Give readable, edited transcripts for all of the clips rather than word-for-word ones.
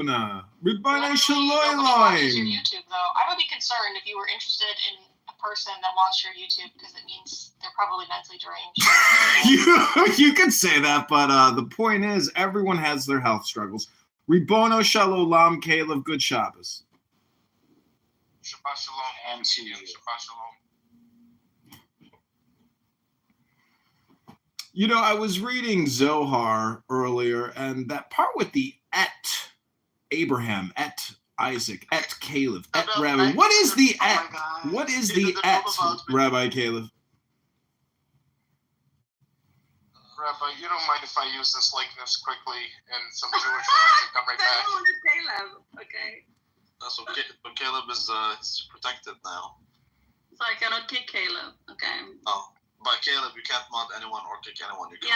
Nobody watches your YouTube, though. I would be concerned if you were interested in a person that watched your YouTube because it means they're probably mentally deranged. You could say that, but the point is, everyone has their health struggles. Ribono Shalom, Caleb, good Shabbos. Shabbat Shalom. And to you. Shabbat Shalom. You know, I was reading Zohar earlier, and that part with the et Abraham, et Isaac, et Caleb, et Rabbi. What is the et? What is the et, Rabbi Caleb? Rabbi, you don't mind if I use this likeness quickly and some Jewish words and come right back? Caleb, okay. So Caleb is protected now. So I cannot kick Caleb, okay. Oh, by Caleb, you can't mod anyone or kick anyone. You can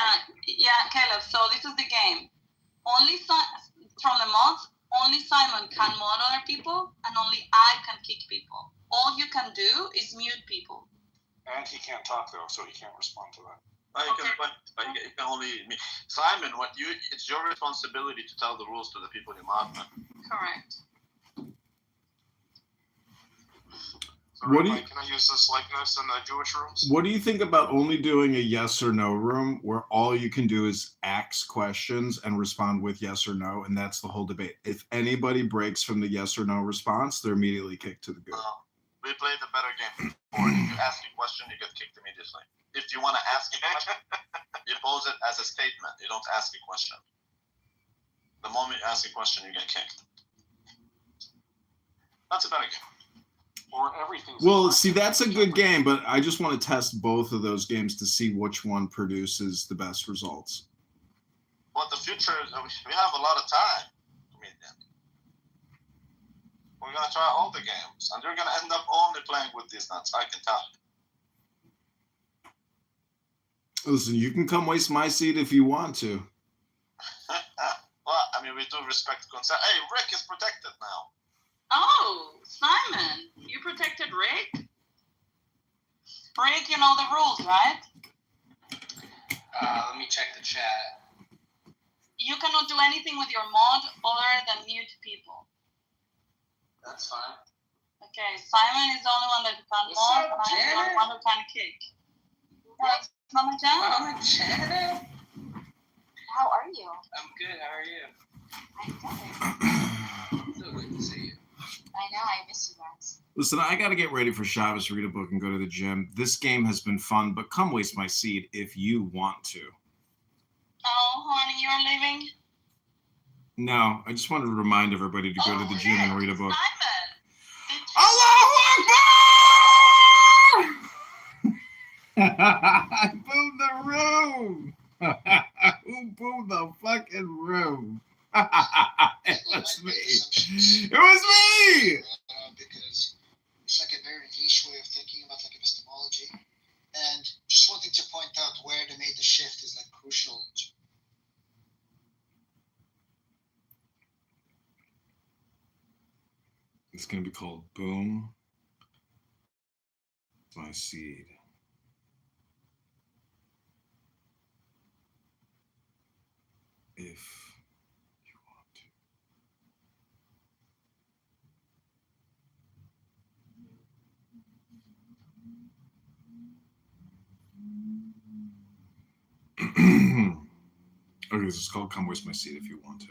yeah, Caleb. So this is the game. Only from the mods, only Simon can mod other people, and only I can kick people. All you can do is mute people. And he can't talk though, so he can't respond to that. You can only Simon. It's your responsibility to tell the rules to the people you mod. Correct. So Rabbi, can I use this likeness in the Jewish rooms? What do you think about only doing a yes or no room where all you can do is ask questions and respond with yes or no, and that's the whole debate? If anybody breaks from the yes or no response, they're immediately kicked to the goo. We played a better game before. If you ask a question, you get kicked immediately. If you want to ask a question, you pose it as a statement. You don't ask a question. The moment you ask a question, you get kicked. That's a better game. Or everything. Well, see, that's a good game, but I just want to test both of those games to see which one produces the best results. Well, the future, we have a lot of time. We're going to try all the games, and you're going to end up only playing with these nuts, I can tell you. Listen, you can come waste my seat if you want to. Well, I mean, we do respect consent. Hey, Rick is protected now. Oh, Simon, you protected Rick? Rick, you know the rules, right? Let me check the chat. You cannot do anything with your mod other than mute people. That's fine. Okay, Simon is the only one that can mod, and I'm the only one who can kick. That's not my channel. Oh, my channel? How are you? I'm good. How are you? I'm good. So good to see you. I know, I miss you guys. Listen, I got to get ready for Shabbos, read a book, and go to the gym. This game has been fun, but come waste my seat if you want to. Oh, honey, you're leaving? No, I just wanted to remind everybody to go to the gym and read a book. Simon! Allahu Akbar! I boomed the room! Who boomed the fucking room? It was me. It was me! Because it's like a very niche way of thinking about like epistemology. And just wanting to point out where they made the shift is like crucial. It's going to be called Boom My Seed. If you want to. Okay, this is called Come Waste My Seed if you want to.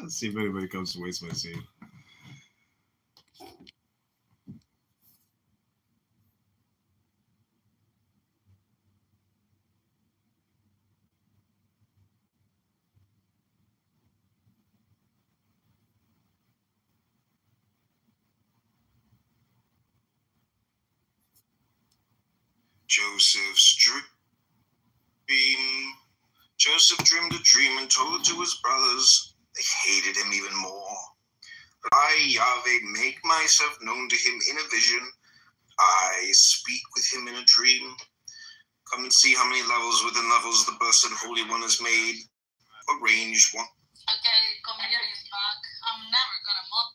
See if anybody comes to waste my seed. Joseph's dream. Joseph dreamed a dream and told it to his brothers. They hated him even more. I, Yahweh, make myself known to him in a vision. I speak with him in a dream. Come and see how many levels within levels the Blessed Holy One has made. Arranged one. Okay, comedian is back. I'm never gonna mock.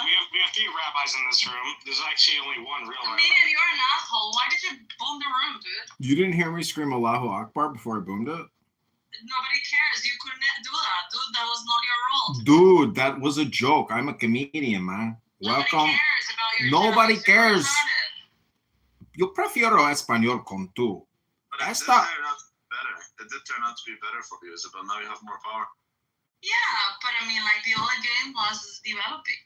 We have 3 rabbis in this room. There's actually only one real rabbi. Comedian, you're an asshole. Why did you boom the room, dude? You didn't hear me scream Allahu Akbar before I boomed it? Nobody cares. You couldn't do that, dude. That was not your role. Dude, that was a joke. I'm a comedian, man. Welcome. Nobody cares about your Nobody channel. You're cares. retarded. Yo prefiero español con tú. But it That's did not- turn out to be better. It did turn out to be better for you, Isabel. Now you have more power. Yeah, but I mean, like, the other game was developing.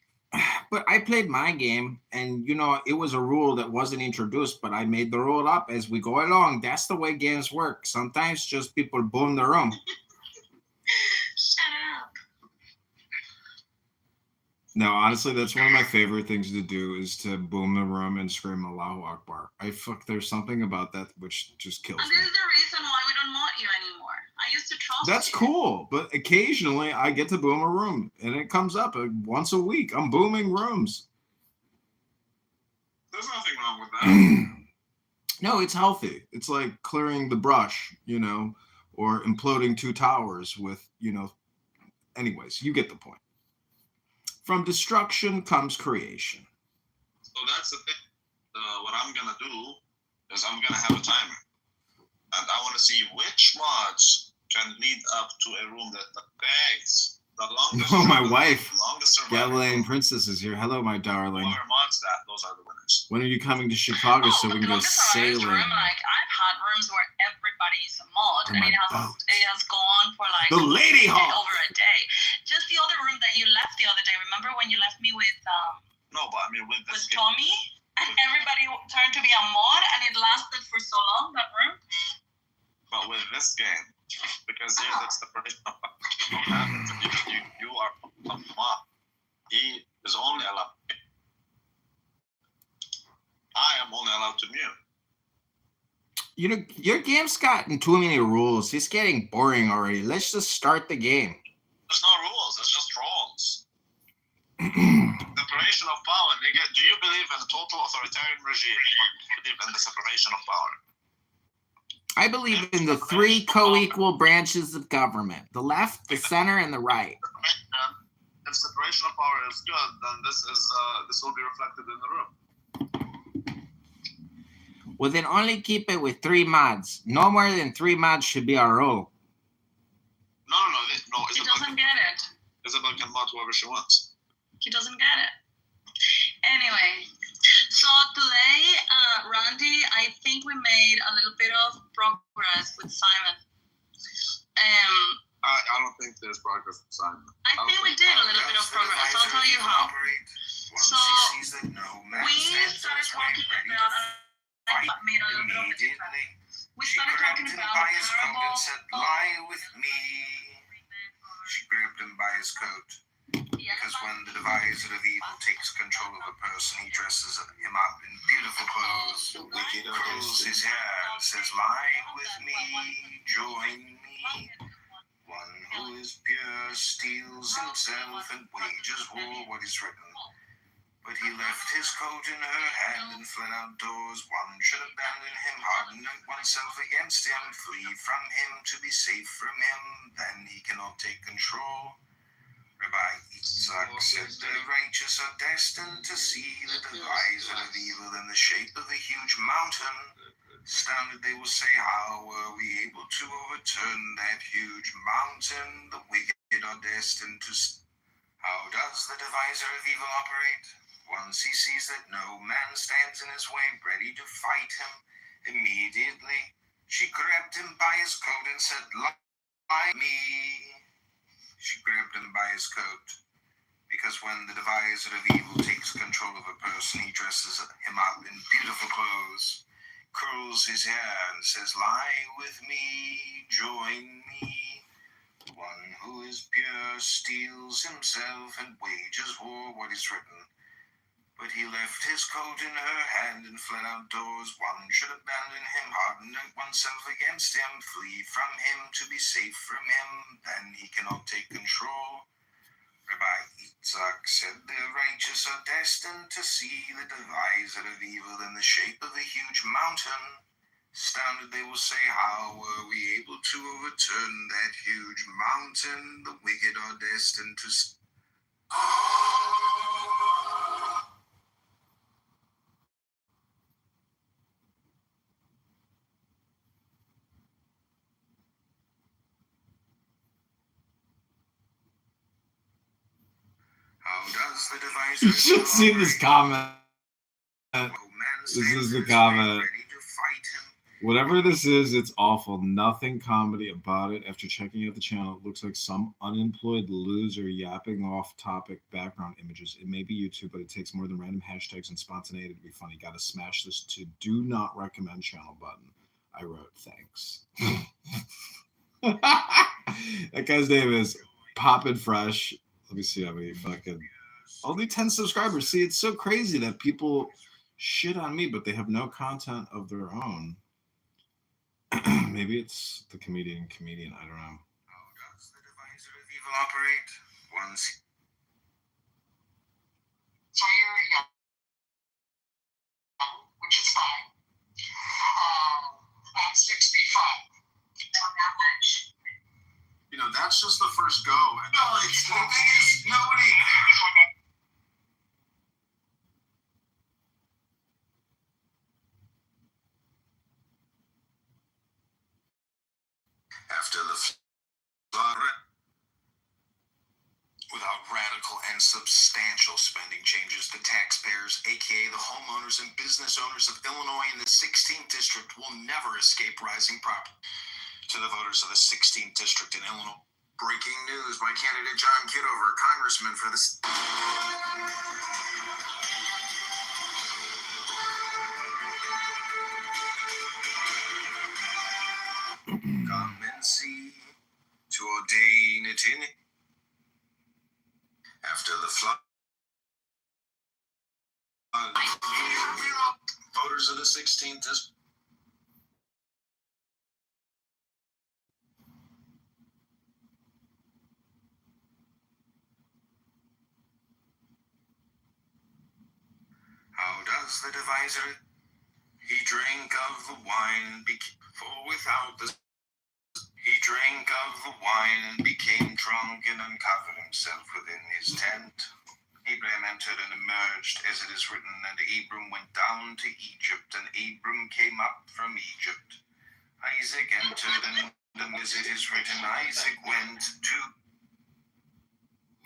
But I played my game, and it was a rule that wasn't introduced, but I made the rule up as we go along. That's the way games work. Sometimes just people boom the room. Shut up. No, honestly, that's one of my favorite things to do is to boom the room and scream Allahu Akbar. There's something about that which just kills And me. this is the reason why we don't want you anymore. I used to trust That's you. cool, but occasionally I get to boom a room, and it comes up once a week. I'm booming rooms. There's nothing wrong with that. No, it's healthy. It's like clearing the brush, or imploding 2 towers with, anyways, you get the point. From destruction comes creation. So that's the thing. What I'm going to do is I'm going to have a timer. And I want to see which mods can lead up to a room that begs the longest. Oh, my wife, Longest surviving Galilean room. Princess is here. Hello, my darling. Whoever mods that, those are the winners. When are you coming to Chicago so we can go sailing? Room, like, I've had rooms where everybody's a mod, On and my it boat. has gone for like The Lady Hawk. over a day. Just the other room that you left the other day. Remember when you left me with No, but I mean, with this game, Tommy, and everybody turned to be a mod, and it lasted for so long, that room. but with this game, because here's the separation of what happens. You are a mod. He is only allowed. I am only allowed to mute. Your game's gotten too many rules. It's getting boring already. Let's just start the game. There's no rules. It's just roles. Separation of power. Do you believe in a total authoritarian regime? Or do you believe in the separation of power? I believe in the 3 co-equal branches of government: the left, the center, and the right. If separation of power is good, then this will be reflected in the room. Well, then only keep it with 3 mods. No more than 3 mods should be our rule. No. He doesn't get it. Isabel can mod whoever she wants. He doesn't get it. Anyway, so today, Randy, I think we made a little bit of progress with Simon. I don't think there's progress with Simon. I think we did a little bit of progress. I'll tell you how. So we started talking about. I made a little bit of a difference. We started talking about parable. "Lie with me." She grabbed him by his coat. Because when the deviser of evil takes control of a person, he dresses him up in beautiful clothes. Wicked curls his hair and says, "Lie with me, join me." One who is pure steals himself and wages war, what is written. But he left his coat in her hand and fled outdoors. One should abandon him, harden oneself against him, flee from him to be safe from him. Then he cannot take control. Rabbi Yitzhak said the righteous are destined to see the deviser of evil in the shape of a huge mountain. Astounded, they will say, "How were we able to overturn that huge mountain?" The wicked are destined to. How does the deviser of evil operate? Once he sees that no man stands in his way, ready to fight him, immediately she grabbed him by his coat and said, "Lie me." She grabbed him by his coat. Because when the deviser of evil takes control of a person, he dresses him up in beautiful clothes, curls his hair and says, "Lie with me, join me." One who is pure steals himself and wages war, what is written. but he left his coat in her hand and fled outdoors. One should abandon him, harden oneself against him, flee from him to be safe from him, then he cannot take control. Rabbi Yitzhak said the righteous are destined to see the divisor of evil in the shape of a huge mountain. Astounded, they will say, how were we able to overturn that huge mountain? The wicked are destined to... How does the divisor... You should see this comment. This is the comment. Whatever this is, it's awful. Nothing comedy about it. After checking out the channel, it looks like some unemployed loser yapping off topic background images. It may be YouTube, but it takes more than random hashtags and spontaneity to be funny. Gotta smash this to do not recommend channel button. I wrote thanks. That guy's name is Poppin' Fresh. Let me see how many fucking... Only 10 subscribers. See, it's so crazy that people shit on me, but they have no content of their own. Maybe it's the comedian. I don't know. How does the divisor of evil operate? Once... So you're young, which is fine. I'm 65. Not that much. You know, that's just the first go. No, it's, the thing is, nobody... After the slaughter, without radical and substantial spending changes, the taxpayers, aka the homeowners and business owners of Illinois in the 16th district, will never escape rising property. To the voters of the 16th district in Illinois, breaking news by candidate John Kitover, Congressman for the... Come and see, to ordain it in it. After the flood, voters of the 16th district. How does the divisor? He drank of the wine, for without the... He drank of the wine and became drunk and uncovered himself within his tent. Abraham entered and emerged, as it is written, and Abram went down to Egypt, and Abram came up from Egypt. Isaac entered, and as it is written, Isaac went to...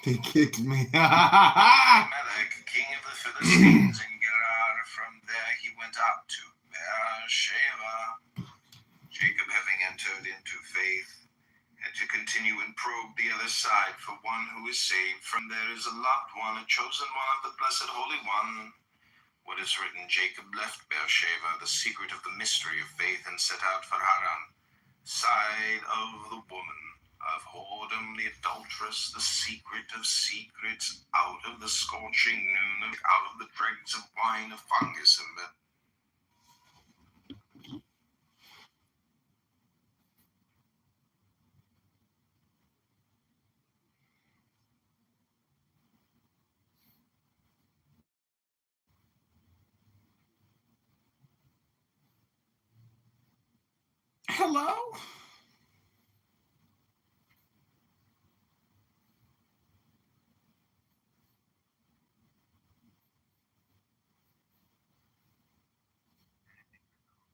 He kicked me. Amalek, king of the Philistines, in Gerar. From there he went up to Beersheba. Jacob, having entered into faith, had to continue and probe the other side for one who is saved. From there is a loved one, a chosen one of the blessed Holy One. What is written, Jacob left Beersheba, the secret of the mystery of faith, and set out for Haran, side of the woman, of whoredom, the adulteress, the secret of secrets, out of the scorching noon, out of the dregs of wine, of fungus and Hello?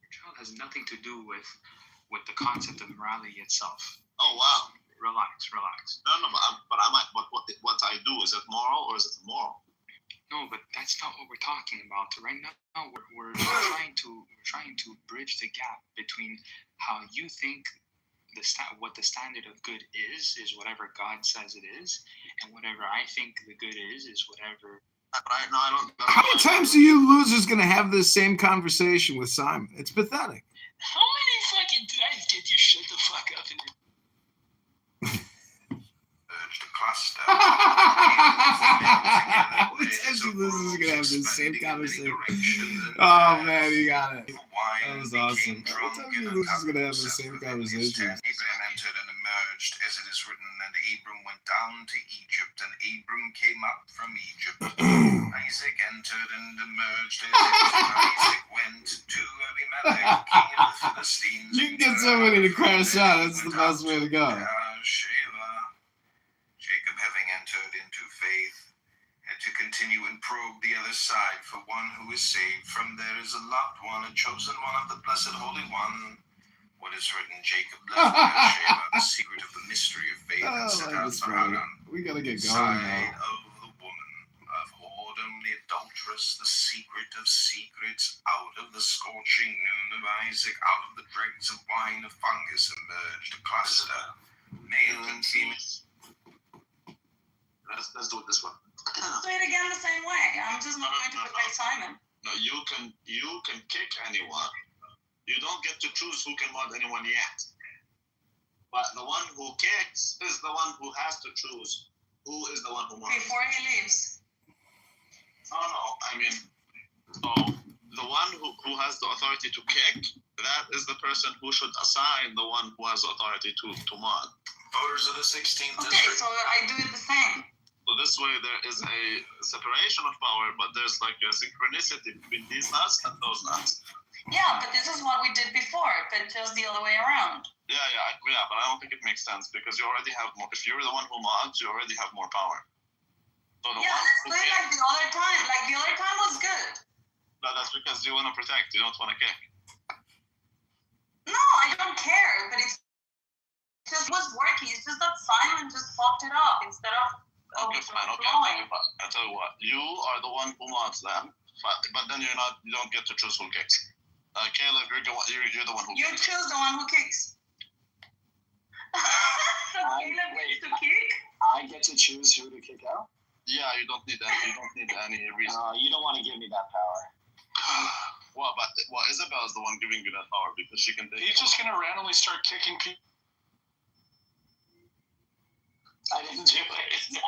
Your child has nothing to do with the concept of morality itself. Oh wow. Relax. No, what I do, is it moral or is it immoral? No, but that's not what we're talking about right now. We're trying to bridge the gap between how you think what the standard of good is whatever God says it is, and whatever I think the good is whatever. Right now, I don't. How many times are you losers going to have this same conversation with Simon? It's pathetic. How many fucking times did you shut the fuck up and urged a cluster. This is gonna have the same conversation. Oh man, you got it. That was awesome. I told you this is gonna have the same conversation. Abraham entered and emerged, as it is written, and Abram went down to Egypt, and Abram came up from Egypt. Isaac entered and emerged, as Isaac went to Abimelech, king of the Philistines. You can get somebody to crash out. That's the best way to go. Jacob, having entered into faith, had to continue and probe the other side for one who is saved. From there is a loved one, a chosen one of the blessed Holy One. What is written, Jacob left Beersheba, the secret of the mystery of faith, and set out for Haran. We gotta get going Side now. of the woman, of whoredom, the adulteress, the secret of secrets, out of the scorching noon of Isaac, out of the dregs of wine of fungus emerged a cluster, male and female. Let's do it this way. Do it again the same way. I'm just not going to protect Simon. No, you can kick anyone. You don't get to choose who can mod anyone yet. But the one who kicks is the one who has to choose who is the one who mods. Before he leaves. No. I mean, so the one who has the authority to kick, that is the person who should assign the one who has authority to mod. Voters of the 16th Okay, district. so I do it the same. So this way there is a separation of power, but there's like a synchronicity between these nuts and those nuts. Yeah, but this is what we did before, but just the other way around. Yeah, but I don't think it makes sense because you already have more. If you're the one who mods, you already have more power. So the Yeah, one let's who do it like the other time. Like the other time was good. No, that's because you want to protect. You don't want to kick. No, I don't care, but it's just was working. It's just that Simon just fucked it up instead of Okay, fine. Okay, flowing. I'll tell you what. You are the one who mods them, but then you don't get to choose who kicks. Caleb, you're the one who You kicks. choose the one who kicks. So Caleb gets to kick? I get to choose who to kick out? Yeah, you don't need any reason. You don't want to give me that power. Well, Isabel is the one giving you that power because she can take. He's just gonna randomly start kicking people. I didn't do it.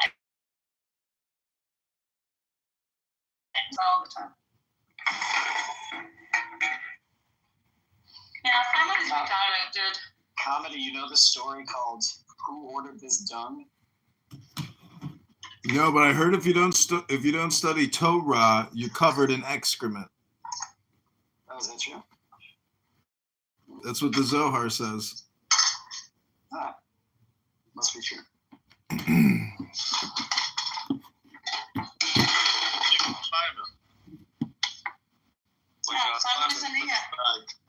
All the time. Yeah, Simon is retarded, dude. Comedy, you know the story called "Who Ordered This Done"? No, but I heard if you don't study Torah, you're covered in excrement. Oh, is that true? That's what the Zohar says. Ah, must be true. Yeah, Simon is an idiot.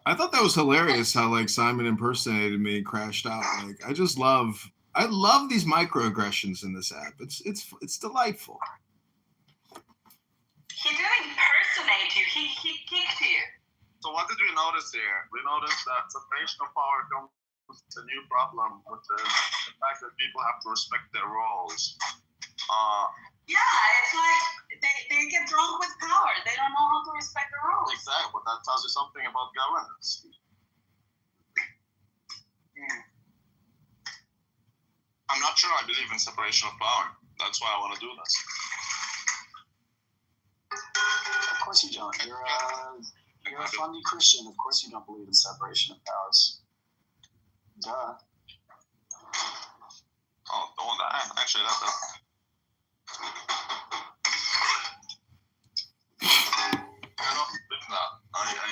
I thought that was hilarious how like Simon impersonated me and crashed out. Like I love these microaggressions in this app. It's delightful. He didn't impersonate you. He kicked you. So what did we notice here? We noticed that separation of power comes with a new problem, which is the fact that people have to respect their roles. Yeah, it's like they get drunk with power. They don't know how to respect the rules. Exactly, but that tells you something about governance. I'm not sure I believe in separation of power. That's why I want to do this. Of course you don't. You're a funny Christian. Of course you don't believe in separation of powers. Duh. Oh, that actually that.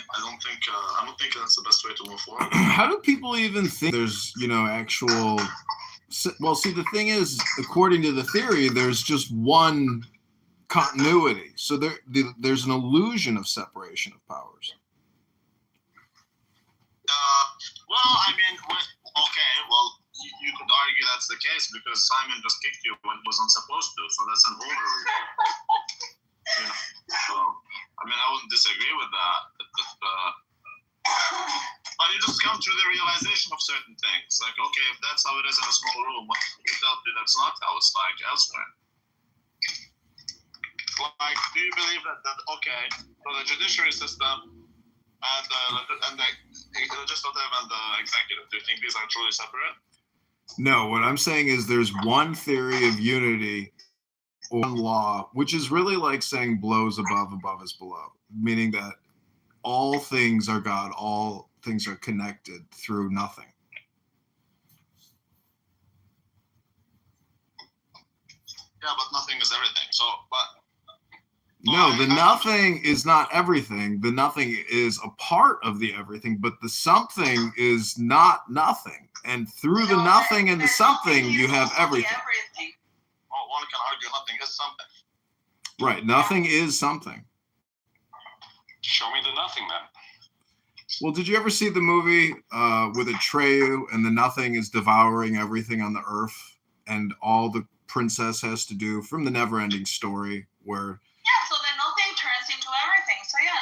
I don't think that's the best way to move forward. How do people even think there's actual? Well, see, the thing is, according to the theory, there's just one continuity. So there's an illusion of separation of powers. Well, I mean, okay, well, you could argue that's the case because Simon just kicked you when he wasn't supposed to, so that's an overreach. So, I mean, I wouldn't disagree with that. But you just come to the realization of certain things. Like, okay, if that's how it is in a small room, what can you tell me that's not how it's like elsewhere? Like, do you believe that okay, so the judiciary system and the legislative and the executive, do you think these are truly separate? No, what I'm saying is there's one theory of unity one law, which is really like saying blows above is below, meaning that all things are God, all things are connected through nothing. Yeah, but nothing is everything. So, but no, the nothing is not everything. The nothing is a part of the everything, but the something is not nothing. And through the nothing and the something, you have everything. well, one can argue nothing is something. Right, nothing is something. Show me the nothing, man. Well, did you ever see the movie with Atreyu and the nothing is devouring everything on the earth, and all the princess has to do from the never-ending story where... Yeah, so the nothing turns into everything. So yeah,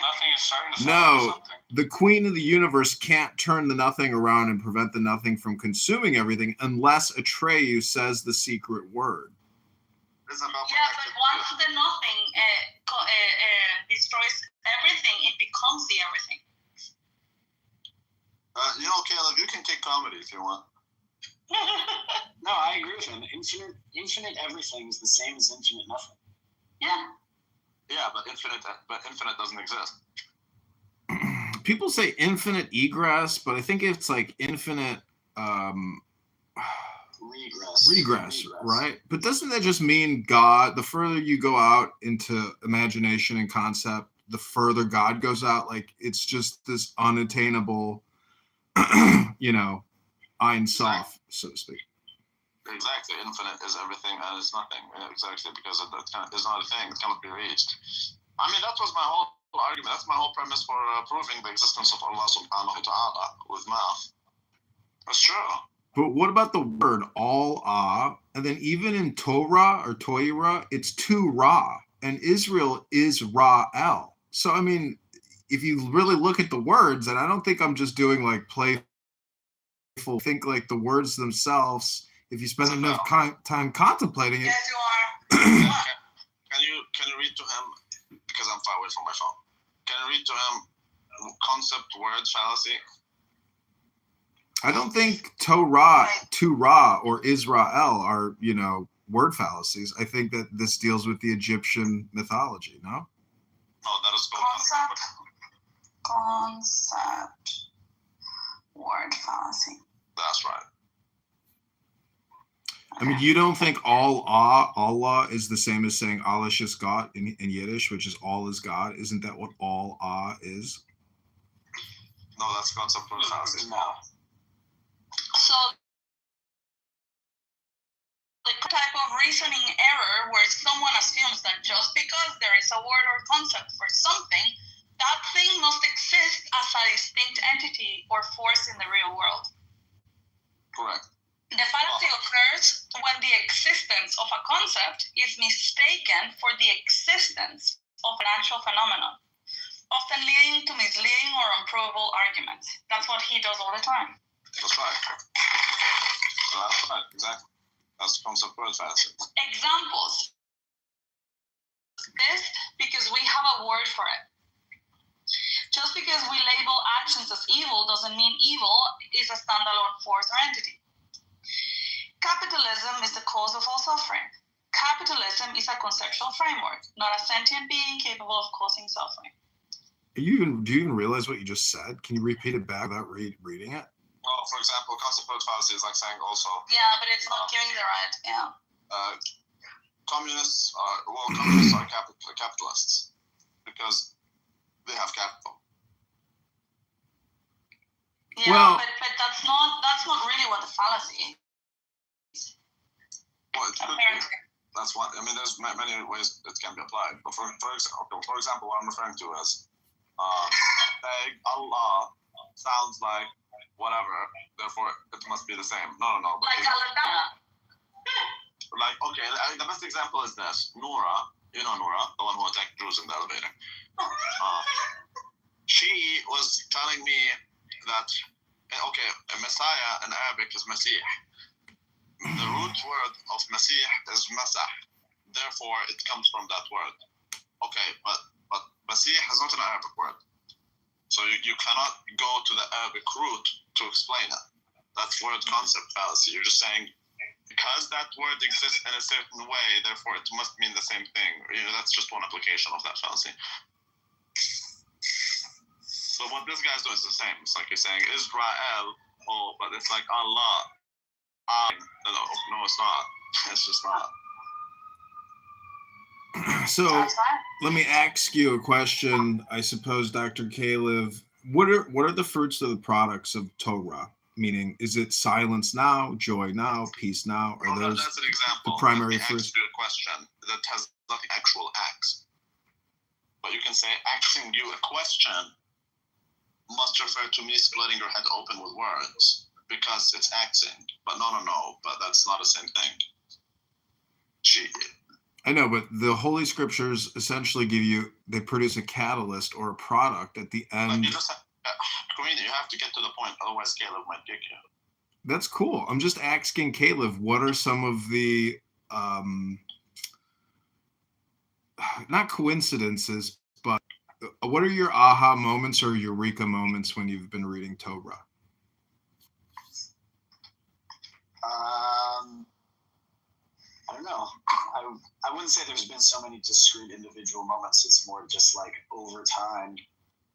Nothing is starting to no, the queen of the universe can't turn the nothing around and prevent the nothing from consuming everything unless Atreyu says the secret word. It's about yeah, but once the nothing destroys everything, it becomes the everything. Caleb, you can take comedy if you want. No, I agree with him. Infinite everything is the same as infinite nothing. Yeah. Yeah, but infinite doesn't exist. People say infinite egress, but I think it's like infinite regress, right? But doesn't that just mean God? The further you go out into imagination and concept, the further God goes out. Like it's just this unattainable, Ein Sof, so to speak. Exactly, infinite is everything and it's nothing. Exactly, because it's not a thing; it cannot be reached. I mean, that was my whole argument. That's my whole premise for proving the existence of Allah Subhanahu wa Taala with math. That's true. But what about the word Allah? And then even in Torah or Toira, it's two Ra, and Israel is Ra'el. So I mean, if you really look at the words, and I don't think I'm just doing like playful. Think like the words themselves. If you spend enough time contemplating it. Yes, you are. Can you read to him, because I'm far away from my phone? Can you read to him concept word fallacy? I don't think Torah, or Israel are, word fallacies. I think that this deals with the Egyptian mythology, no? No, that is Concept. Word fallacy. That's right. I mean, you don't think Allah is the same as saying Allah is God in Yiddish, which is all is God? Isn't that what all is? No, that's concept word fallacy. No. So the type of reasoning error where someone assumes that just because there is a word or concept for something, that thing must exist as a distinct entity or force in the real world. Correct. The fallacy occurs when the existence of a concept is mistaken for the existence of an actual phenomenon, often leading to misleading or unprovable arguments. That's what he does all the time. That's right. That's right, exactly. That's concept word fallacy. Examples. This because we have a word for it. Just because we label actions as evil doesn't mean evil is a standalone force or entity. Capitalism is the cause of all suffering. Capitalism is a conceptual framework, not a sentient being capable of causing suffering. Do you even realize what you just said? Can you repeat it back without reading it? Well, for example, concept word fallacy is like saying also. Yeah, but it's not giving the right. Yeah. Communists are capitalists because they have capital. Yeah, well, but that's not really what the fallacy is. Well, it could be. That's one. I mean, there's many ways it can be applied. But for example, what I'm referring to is saying Allah sounds like whatever, therefore it must be the same. No. Like Alabama. Like, okay, the best example is this. Noura, you know Noura, the one who attacked Jews in the elevator. She was telling me that, okay, Messiah in Arabic is Masih. The root word of Masih is Masah. Therefore, it comes from that word. Okay, but Masih is not an Arabic word. So you cannot go to the Arabic root to explain it. That's word concept fallacy. You're just saying because that word exists in a certain way, therefore it must mean the same thing. That's just one application of that fallacy. So what this guy's doing is the same. It's like you're saying Israel, but it's like Allah. No, it's not. It's just not. So let me ask you a question. I suppose, Dr. Caleb, what are the fruits of the products of Torah? Meaning, is it silence now, joy now, peace now? Are those that's an example. the primary Let me fruits? ask you a question that has nothing actual acts. But you can say asking you a question must refer to me splitting your head open with words because it's acting. But no, but that's not the same thing. I know, but the Holy Scriptures essentially they produce a catalyst or a product at the end. You have to get to the point, otherwise Caleb might kick you. That's cool. I'm just asking Caleb, what are some of the, not coincidences, but what are your aha moments or eureka moments when you've been reading Torah? I don't know. I wouldn't say there's been so many discrete individual moments. It's more just like over time,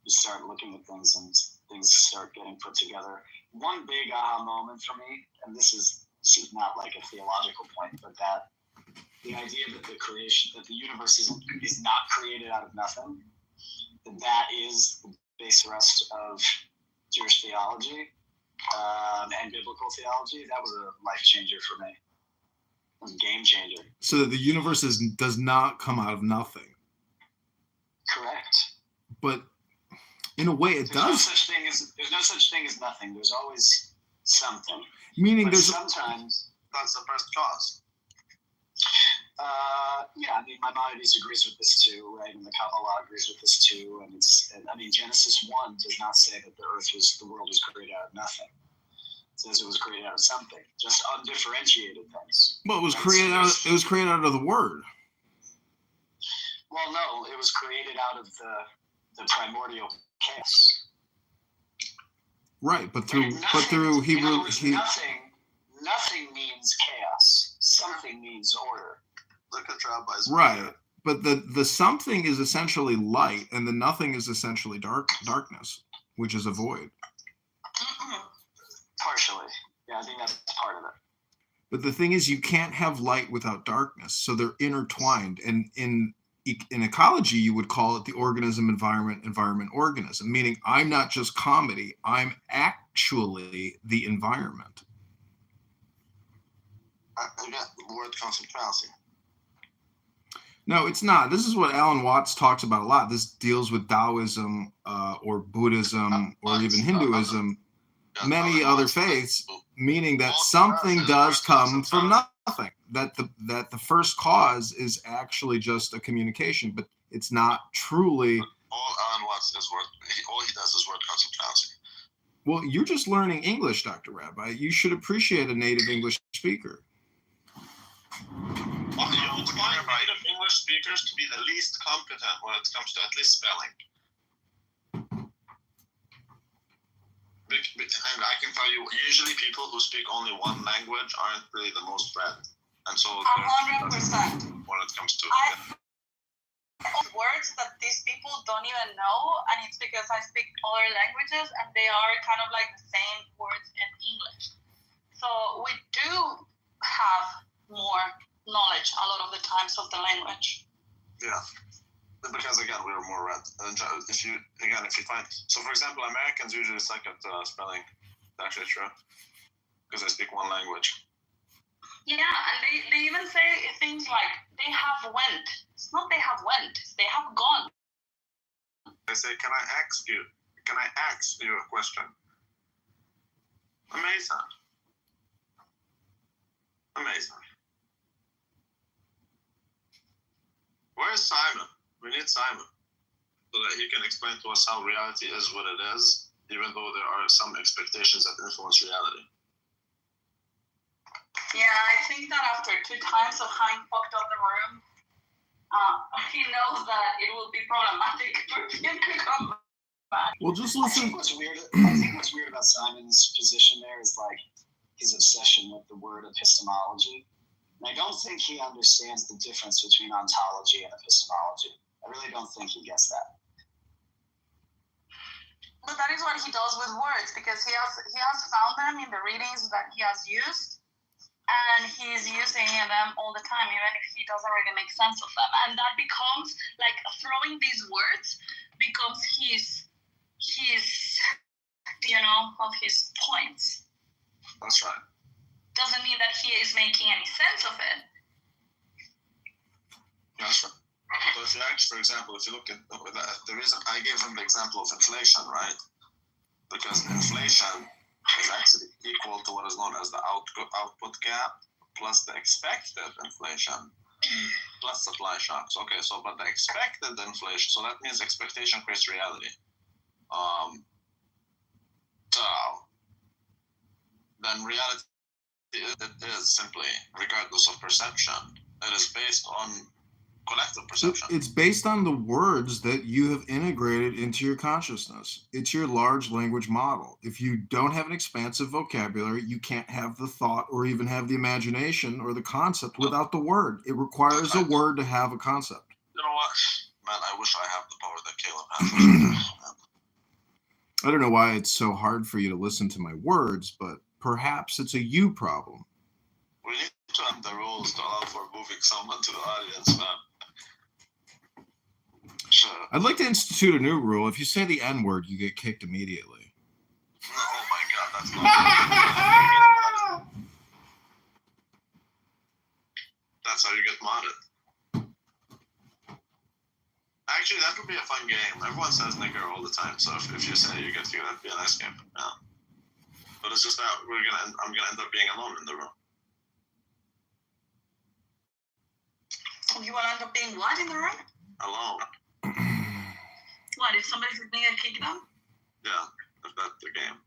you start looking at things and things start getting put together. One big aha moment for me, and this is not like a theological point, but that the idea that the universe is not created out of nothing, that is the base rest of Jewish theology and biblical theology. That was a life changer for me. It was a game changer. So that the universe does not come out of nothing. Correct. But in a way, it does. There's no such thing as nothing. There's always something. Meaning sometimes that's the first cause. Yeah, I mean, Maimonides agrees with this too, right? And the Kabbalah agrees with this too. And Genesis 1 does not say that the world was created out of nothing. It says it was created out of something, just undifferentiated things. Well, it was created out of the Word. Well, no, it was created out of the primordial chaos. Right, but through Hebrew, nothing means chaos. Something means order. Look at rabbis. Right, but the something is essentially light, and the nothing is essentially darkness, which is a void. Partially, yeah, I think that's part of it. But the thing is, you can't have light without darkness, so they're intertwined. And in ecology, you would call it the organism, environment, organism. Meaning, I'm not just comedy; I'm actually the environment. Again, the word concept fallacy. No, it's not. This is what Alan Watts talks about a lot. This deals with Taoism or Buddhism or even Hinduism, many other faiths, meaning that something does come from nothing. That the first cause is actually just a communication, but it's not truly. All Alan Watts is all he does is word concept fallacy. Well, you're just learning English, Dr. Rabbi. You should appreciate a native English speaker. Well, you would find native English speakers to be the least competent when it comes to at least spelling. And I can tell you, usually people who speak only one language aren't really the most read. And so 100%. when it comes to words that these people don't even know, and it's because I speak other languages and they are kind of like the same words in English. So we do have more knowledge a lot of the times of the language. Yeah, because again, we are more read. And if you find, so for example, Americans usually suck at spelling. That's actually true, because they speak one language. Yeah, and they even say things like they have went. It's not they have went, they have gone. They say, can I ask you a question? Amazing. Where's Simon? We need Simon so that he can explain to us how reality is what it is, even though there are some expectations that influence reality. Yeah, I think that after 2 times of having fucked up the room, he knows that it will be problematic for him to come back. Well, just listen. I think what's weird about Simon's position there is like his obsession with the word epistemology. And I don't think he understands the difference between ontology and epistemology. I really don't think he gets that. But that is what he does with words, because he has found them in the readings that he has used, and he's using them all the time, even if he doesn't really make sense of them. And that becomes like throwing these words becomes his of his points. That's right. Doesn't mean that he is making any sense of it. That's right. So if you actually, for example, if you look at the reason I gave him the example of inflation, right? Because inflation is actually equal to what is known as the output gap plus the expected inflation plus supply shocks. Okay, so but the expected inflation, so that means expectation creates reality. So then reality it is simply, regardless of perception, it is based on collective perception. It's based on the words that you have integrated into your consciousness. It's your large language model. If you don't have an expansive vocabulary, you can't have the thought or even have the imagination or the concept without the word. It requires a word to have a concept. You know what? Man, I wish I had the power that Caleb has. I don't know why it's so hard for you to listen to my words, but perhaps it's a you problem. We need to have the rules to allow for moving someone to the audience, man. Sure. I'd like to institute a new rule. If you say the N-word, you get kicked immediately. Oh my god, that's not That's how you get modded. Actually, that would be a fun game. Everyone says nigger all the time, so if you say you get kicked, that'd be a nice game. Yeah. But it's just that I'm gonna end up being alone in the room. You will end up being what in the room? Alone. What, if somebody's going to kick them? Yeah, if that's the game.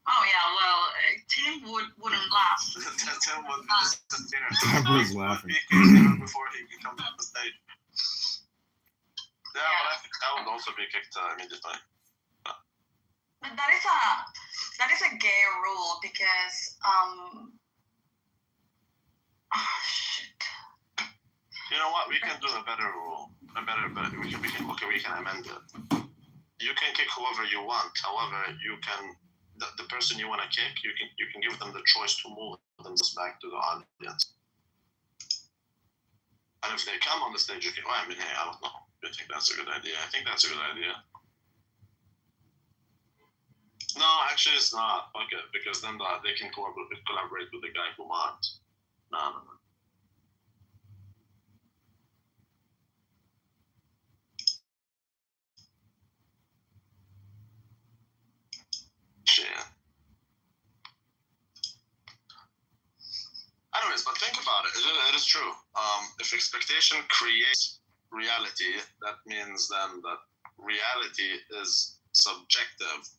Oh yeah, well, Tim wouldn't last. Tim would just I was laughing. Before he can come on the stage. Yeah, but I think I would also be kicked immediately. But that is a gay rule because shit. You know what? We can do a better rule. We can amend it. You can kick whoever you want. However, you can the person you want to kick, you can give them the choice to move them back to the audience. And if they come on the stage, you can. Well, I mean, hey, I don't know. I think that's a good idea. I think that's a good idea. No, actually, it's not. Okay, because then they can collaborate with the guy who wants. No. Shit. Anyways, but think about it. It is true. If expectation creates reality, that means then that reality is subjective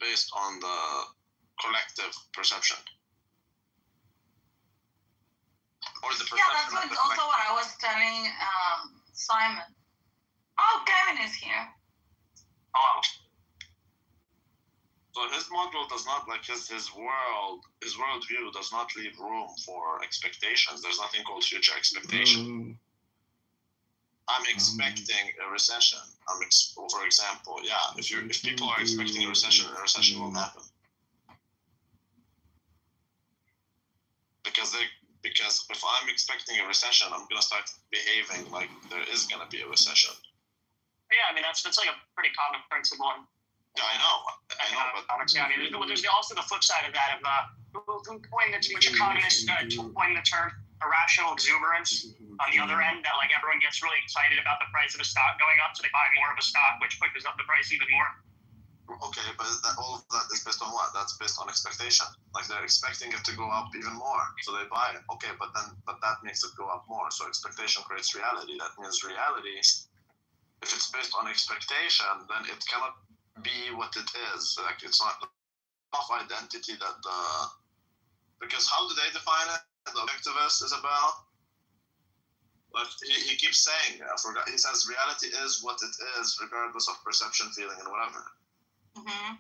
based on the collective perception. Or the perception. Yeah, that's also what I was telling Simon. Oh, Kevin is here. Oh. So his model does not, like his worldview does not leave room for expectations. There's nothing called future expectation. I'm expecting a recession. For example, yeah, if people are expecting a recession won't happen. Because if I'm expecting a recession, I'm gonna start behaving like there is gonna be a recession. Yeah, I mean that's like a pretty common principle. Yeah, I know, but yeah, I mean, there's also the flip side of that which economists coin the term irrational exuberance. On the other end, that like everyone gets really excited about the price of a stock going up, so they buy more of a stock, which pushes up the price even more. Okay, but all of that is based on what? That's based on expectation. Like they're expecting it to go up even more, so they buy it. Okay, but that makes it go up more. So expectation creates reality. That means reality, if it's based on expectation, then it cannot be what it is. Like it's not of identity that because how do they define it? The objectivist is about. But he keeps saying, I forgot. He says reality is what it is, regardless of perception, feeling, and whatever. Mm-hmm.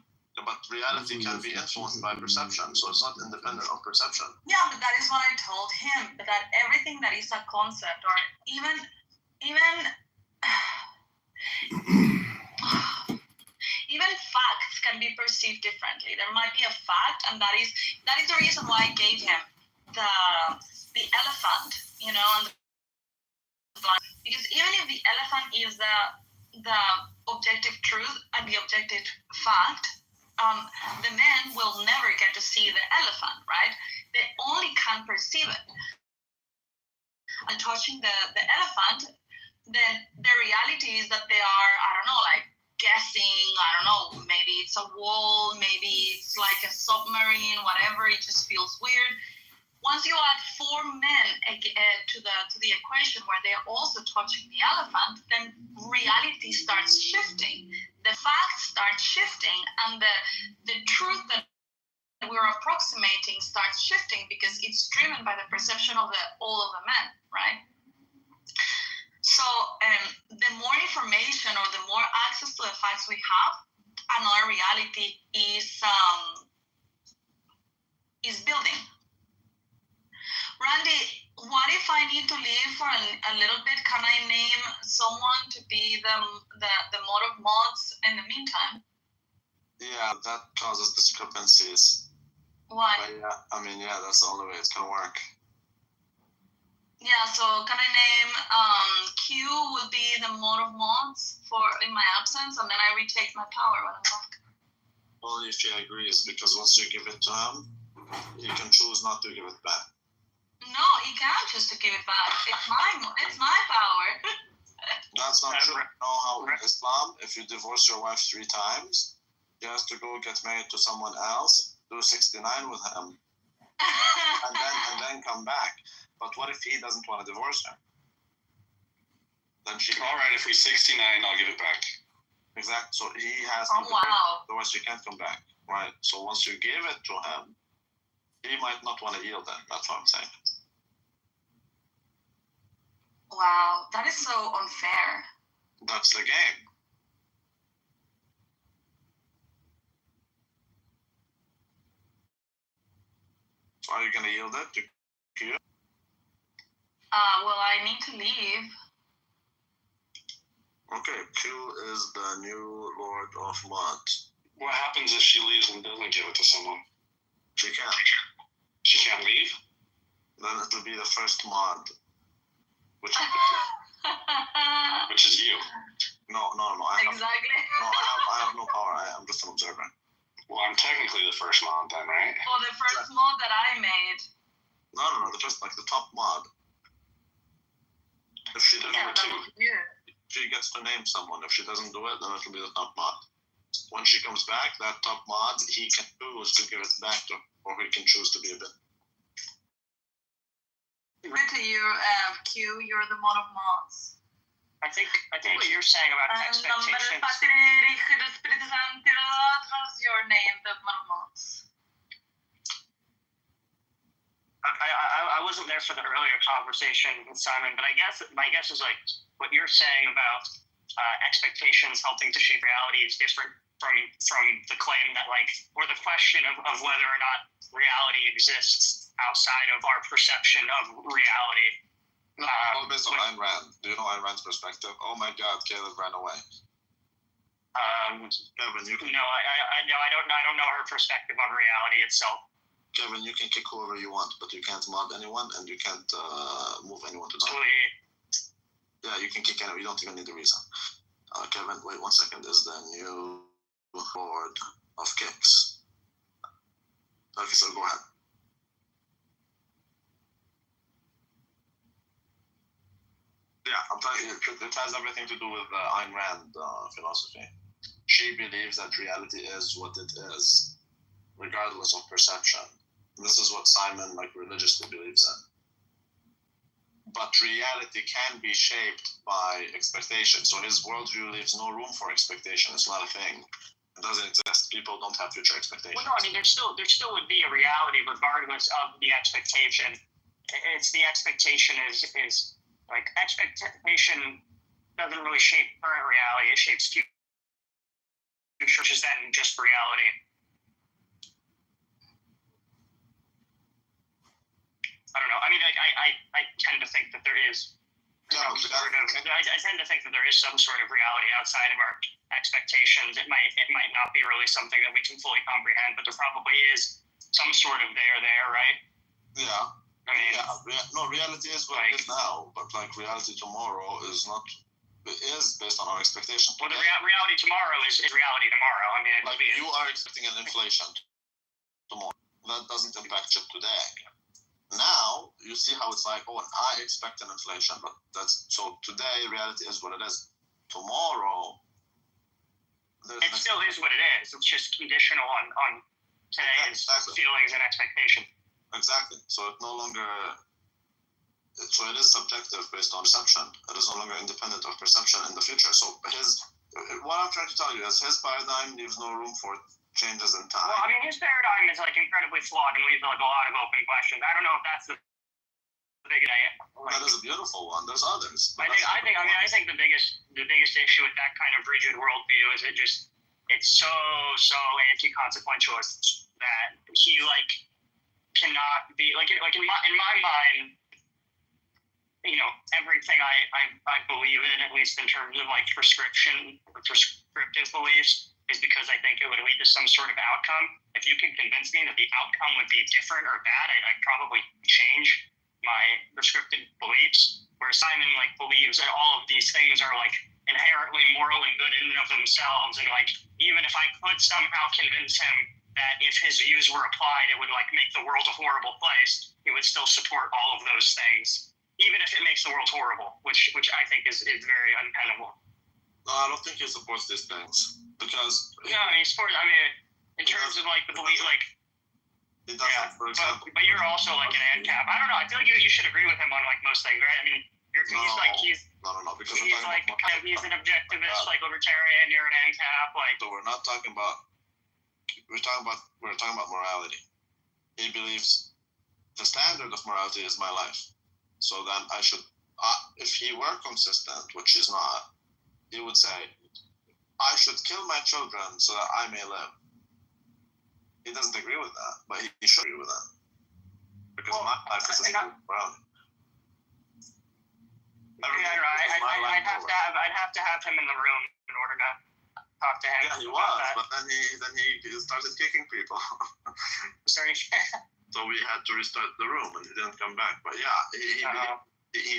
But reality can be influenced by perception, so it's not independent of perception. Yeah, but that is what I told him. That everything that is a concept, or even facts can be perceived differently. There might be a fact, and that is the reason why I gave him the elephant, you know, and because even if the elephant is the objective truth and the objective fact, the men will never get to see the elephant, right? They only can perceive it. And touching the elephant, then the reality is that they are, I don't know, like guessing, I don't know, maybe it's a wall, maybe it's like a submarine, whatever, it just feels weird. Once you add 4 men to the equation where they're also touching the elephant, then reality starts shifting. The facts start shifting, and the truth that we're approximating starts shifting because it's driven by the perception of all of the men, right? So the more information or the more access to the facts we have, another reality is building. Randy, what if I need to leave for a little bit? Can I name someone to be the mod of mods in the meantime? Yeah, that causes discrepancies. Why? But that's the only way it can work. Yeah, so can I name Q would be the mod of mods in my absence, and then I retake my power when I'm back. Only if he agrees, because once you give it to him, he can choose not to give it back. No, he can't choose to give it back. It's my power. That's not true. You know how in Islam, if you divorce your wife 3 times, you have to go get married to someone else, do 69 with him, and then come back. But what if he doesn't want to divorce her? Then she. All right, if he's 69, I'll give it back. Exactly. So he has to. Oh wow. Otherwise, you can't come back, right? So once you give it to him, he might not want to yield it. That's what I'm saying. Wow, that is so unfair. That's the game. So are you gonna yield it to Q? Well, I need to leave. Okay, Q is the new Lord of Mods. What happens if she leaves and doesn't give it to someone? She can't. She can't leave? Then it will be the first mod. Which is you. No. Exactly. I have no power. I'm just an observer. Well, I'm technically the first mod then, right? Well, the first mod that I made. No. The first, like the top mod. If she doesn't she gets to name someone. If she doesn't do it, then it will be the top mod. When she comes back, that top mod, he can choose to give it back to her, or he can choose to be a bit. To you, Q, you're the mod of mods. I think what you're saying about expectations. What's your name, the mod of mods? I wasn't there for the earlier conversation with Simon, but my guess is like what you're saying about expectations helping to shape reality is different from the claim that or the question of whether or not reality exists outside of our perception of reality. All based on Ayn Rand. Do you know Ayn Rand's perspective? Oh my God, Caleb ran away. Kevin, you can. No, I don't know her perspective on reality itself. Kevin, you can kick whoever you want, but you can't mod anyone, and you can't move anyone to down. Yeah, you can kick anyone. You don't even need a reason. Kevin, wait 1 second. Is the new board of kicks? Okay, so go ahead. Yeah, I'm telling you, it has everything to do with Ayn Rand philosophy. She believes that reality is what it is, regardless of perception. This is what Simon religiously believes in. But reality can be shaped by expectation. So his worldview leaves no room for expectation. It's not a thing. It doesn't exist. People don't have future expectations. Well, no, I mean, there still would be a reality regardless of the expectation. It's the expectation is expectation doesn't really shape current reality. It shapes future, which is then just reality. I don't know. I mean, like, I tend to think that there is Yeah, some sort of, I tend to think that there is some sort of reality outside of our expectations. It might not be really something that we can fully comprehend, but there probably is some sort of there, right? Yeah. I mean, No, reality is what it is now, but like reality tomorrow is not. It is based on our expectation. Well, the reality tomorrow is reality tomorrow. I mean, like you are expecting an inflation tomorrow. That doesn't impact you today. Now you see how it's like, oh, I expect an inflation, but that's so today reality is what it is. Tomorrow, it still is what it is. It's just conditional on today's feelings and expectation. Exactly. So it no longer. So it is subjective based on perception. It is no longer independent of perception in the future. So what I'm trying to tell you is his paradigm leaves no room for changes in time. Well, I mean, his paradigm is like incredibly flawed and leaves like a lot of open questions. I don't know if that's the big that is a beautiful one. There's others. I think the biggest issue with that kind of rigid worldview is it's so anti-consequentialist that he like cannot be like in my mind. You know, everything I believe in, at least in terms of like prescriptive beliefs, is because I think it would lead to some sort of outcome. If you can convince me that the outcome would be different or bad, I'd probably change my prescriptive beliefs. Whereas Simon like believes that all of these things are like inherently moral and good in and of themselves, and like even if I could somehow convince him that if his views were applied, it would like make the world a horrible place, he would still support all of those things. Even if it makes the world horrible, which I think is very untenable. No, I don't think he supports these things because. Yeah, I mean, in terms of like the belief, like. He doesn't, for example. But you're also like an ANCAP. I don't know. I feel like you should agree with him on like most things, right? I mean, he's because he's like he's an objectivist, like libertarian. You're an ANCAP, like. So we're not talking about. We're talking about morality. He believes the standard of morality is my life. So then I should, if he were consistent, which he's not, he would say, I should kill my children so that I may live. He doesn't agree with that, but he should agree with that. Because my life is a standard morality. I'd have to have him in the room in order to talk to him. Yeah, he was, but then he started kicking people. Sorry. So we had to restart the room, and he didn't come back. But yeah, he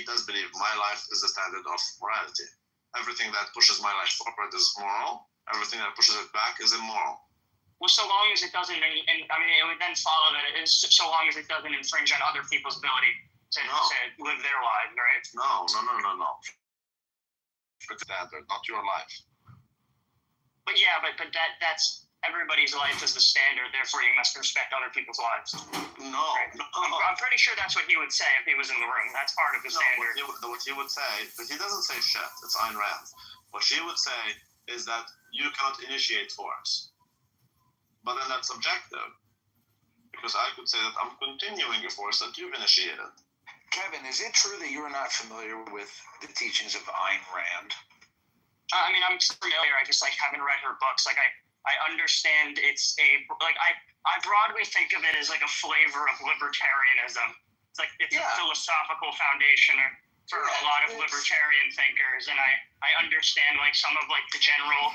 does believe my life is the standard of morality. Everything that pushes my life forward is moral. Everything that pushes it back is immoral. Well, so long as it doesn't, and I mean, it would then follow that it is so long as it doesn't infringe on other people's ability to live their lives, right? No. It's standard, not your life. But yeah, but that's. Everybody's life is the standard, therefore you must respect other people's lives. No, right? No. I'm pretty sure that's what he would say if he was in the room. That's part of the standard. What he would say, but he doesn't say shit. It's Ayn Rand. What she would say is that you cannot initiate force. But then that's subjective. Because I could say that I'm continuing a force that you've initiated. Kevin, is it true that you're not familiar with the teachings of Ayn Rand? I mean, I'm familiar. I just haven't read her books. I understand it's I broadly think of it as like a flavor of libertarianism. It's a philosophical foundation for a lot of libertarian thinkers, and I understand some of the general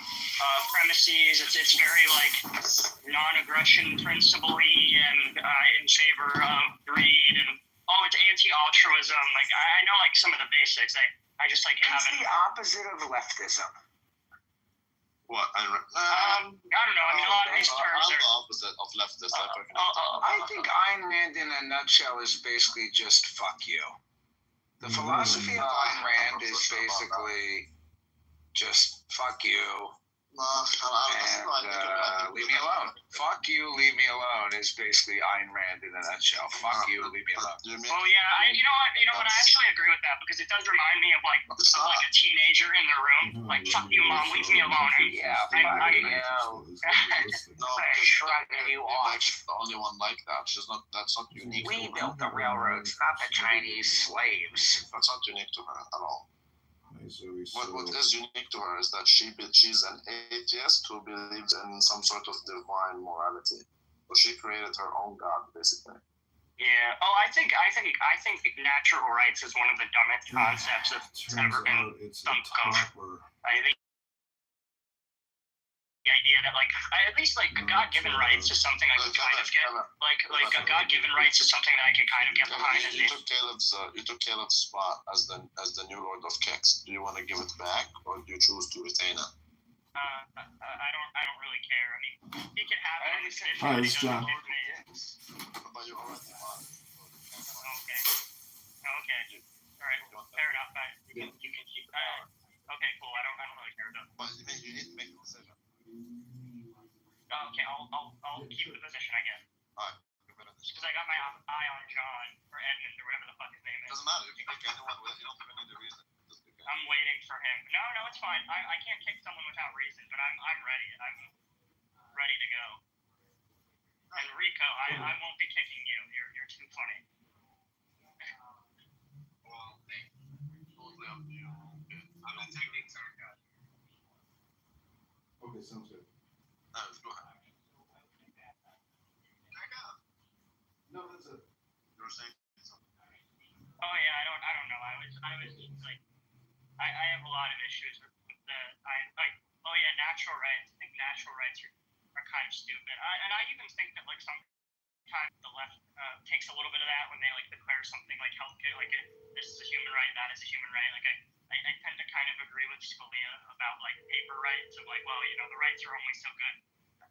premises. It's very non-aggression principle-y and in favor of greed and it's anti-altruism. I know some of the basics. I just haven't. It's the opposite of leftism. What? I don't know. I mean, a lot of these terms are the opposite of leftist. I think Ayn Rand, in a nutshell, is basically just fuck you. The philosophy of Ayn Rand is basically just fuck you. Leave me alone. Fuck you, leave me alone is basically Ayn Rand in a nutshell. Fuck you, leave me alone. Well, yeah, you know what? I actually agree with that because it does remind me of a teenager in the room, fuck you, mom, leave me alone. Shrugging you off. The only one like that. That's not unique. We built the railroads, not the Chinese slaves. That's not unique to her at all. What is unique to her is that she's an atheist who believes in some sort of divine morality. So she created her own God, basically. Yeah. Oh, I think natural rights is one of the dumbest concepts that's ever been thunk of. I think the idea that at least God-given rights is something I can kind of get. God-given rights is something that I can kind of get behind. You took Caleb's spot as the new Lord of Kex. Do you want to give it back, or do you choose to retain it? I don't really care. I mean, he can have it. Hi, this is John. But you already won. Okay. All right. Fair enough. You can keep. Okay, cool. I don't really care though. But you need to make a decision. Okay, I'll keep the position, I guess. Alright. Because I got my eye on John or Edmund or whatever the fuck his name is. Doesn't matter. You can pick anyone. You don't even need a reason. I'm waiting for him. No, it's fine. I can't kick someone without reason, but I'm ready. I'm ready to go. And Rico, I won't be kicking you. You're too funny. Well, totally up to you. I'm not taking sarcasm. Okay, sounds good. No, go ahead. No, that's it. You were saying something. Oh yeah, I don't know. I was like, I have a lot of issues with the natural rights. I think natural rights are kind of stupid. And I even think that sometimes the left takes a little bit of that when they declare something like healthcare, this is a human right, that is a human right. I tend to kind of agree with Scalia about paper rights of the rights are only so good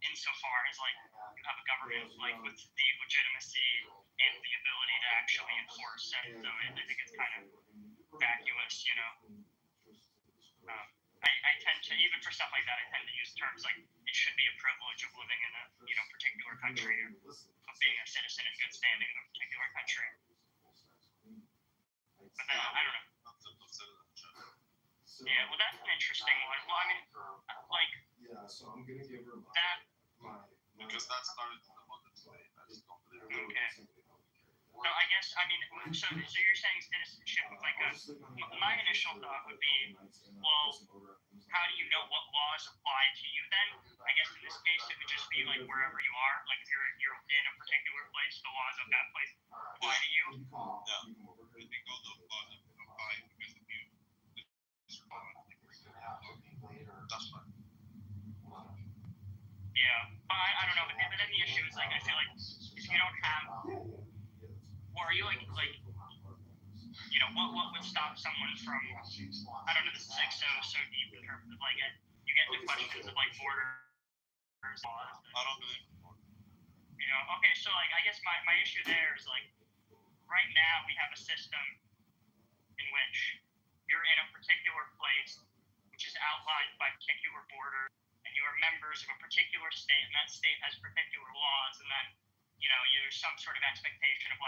insofar as you have a government with the legitimacy and the ability to actually enforce it. So I think it's kind of vacuous, I tend to, even for stuff like that, I tend to use terms like it should be a privilege of living in a particular country, or of being a citizen in good standing in a particular country. But then I don't know. Yeah, well, that's an interesting one. Well, I mean, yeah, so I'm gonna give her that. Because that started in the modern slave. I just don't believe it. Okay. No, I guess, I mean, so you're saying citizenship with my initial thought would be, well, how do you know what laws apply to you then? I guess in this case it would just be wherever you are, if you're in a particular place, the laws of that place apply to you. Yeah. Because of apply because of you. That's fine. Yeah, but I don't know, but then the issue is I feel like if you don't have, or are you what would stop someone from, I don't know, this is so deep in terms of you get into questions of borders laws. I don't believe in borders. Okay, so I guess my issue there is right now we have a system in which you're in a particular place which is outlined by particular borders, and you are members of a particular state, and that state has particular laws, and then there's some sort of expectation of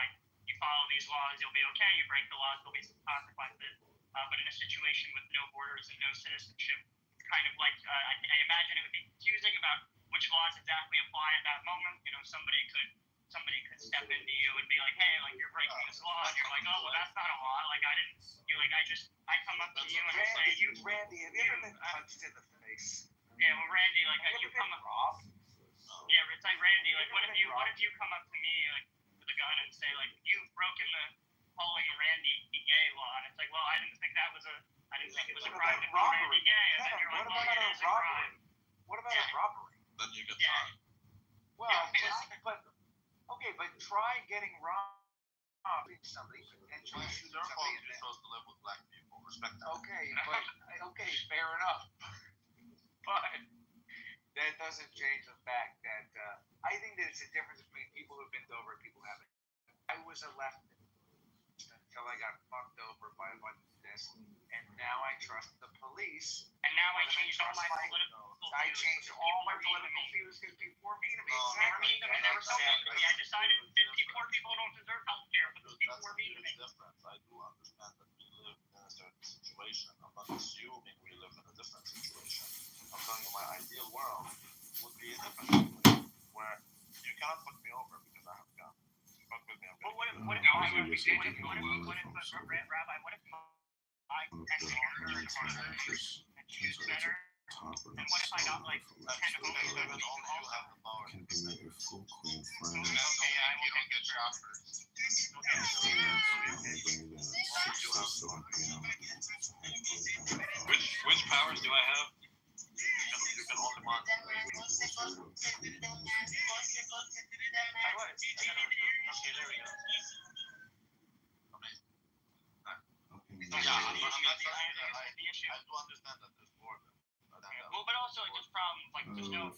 you follow these laws, you'll be okay. You break the laws, there'll be some consequences. But in a situation with no borders and no citizenship, it's kind of I imagine it would be confusing about which laws exactly apply at that moment. Somebody could step into you and be like, hey, you're breaking this law, and you're like, oh, well, that's not a law. I come up to you and I say, Randy, have you ever been punched in the face? Yeah, well, Randy, you come up. Yeah, it's Randy, what if you come up to me with a gun and say you've broken the calling Randy gay law, and it's well, I didn't think it was a crime to call Randy gay, and then you're well, it is a crime. What about a robbery? Then you get tried. Well, but try getting robbing somebody and try shooting somebody. You chose to live with black people. Respect that. Okay, fair enough. But that doesn't change the fact that I think there's a difference between people who've been over and people who haven't. I was a leftist until I got fucked over by a bunch of this, and now I trust the police. And now I changed all my political views. I changed all my political views because people were mean to me. They were so mean to me. I decided that poor people don't deserve health care, but those people were mean to me. Difference. I do understand that we live in a certain situation. I'm not assuming we live in a different situation. I'm telling you my ideal world would be a different situation where you cannot put me over because I have a gun. Fuck with me, I'm But what if Rabbi, what if I choose better? Topper. And what if I got like 10 votes? Only you have the power. Can be made a full queen frame. Okay, I will take get your offers. Which powers do I have? You can only mark. Okay, there we go. Yeah, I'm not saying that The issue. I do understand that there's more than that. Well, but also it's just problems like there's no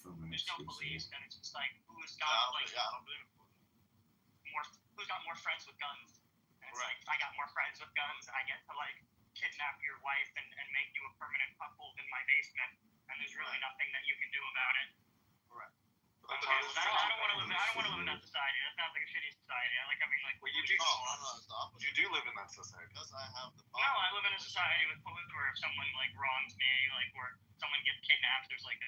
police, and it's just like who's got like I don't believe it. who's got more friends with guns. And it's Right. like I got more friends with guns, and I get to like kidnap your wife and make you a permanent cuckold in my basement, and there's really nothing that you can do about it. Correct. Okay, well, I don't want to live. I don't want to live in that society. That sounds like a shitty society. I like having like. Well, you do. No, it's the opposite. You do live in that society. Because I have the No, power. I live in a society with where if someone like wrongs me, like where someone gets kidnapped, there's like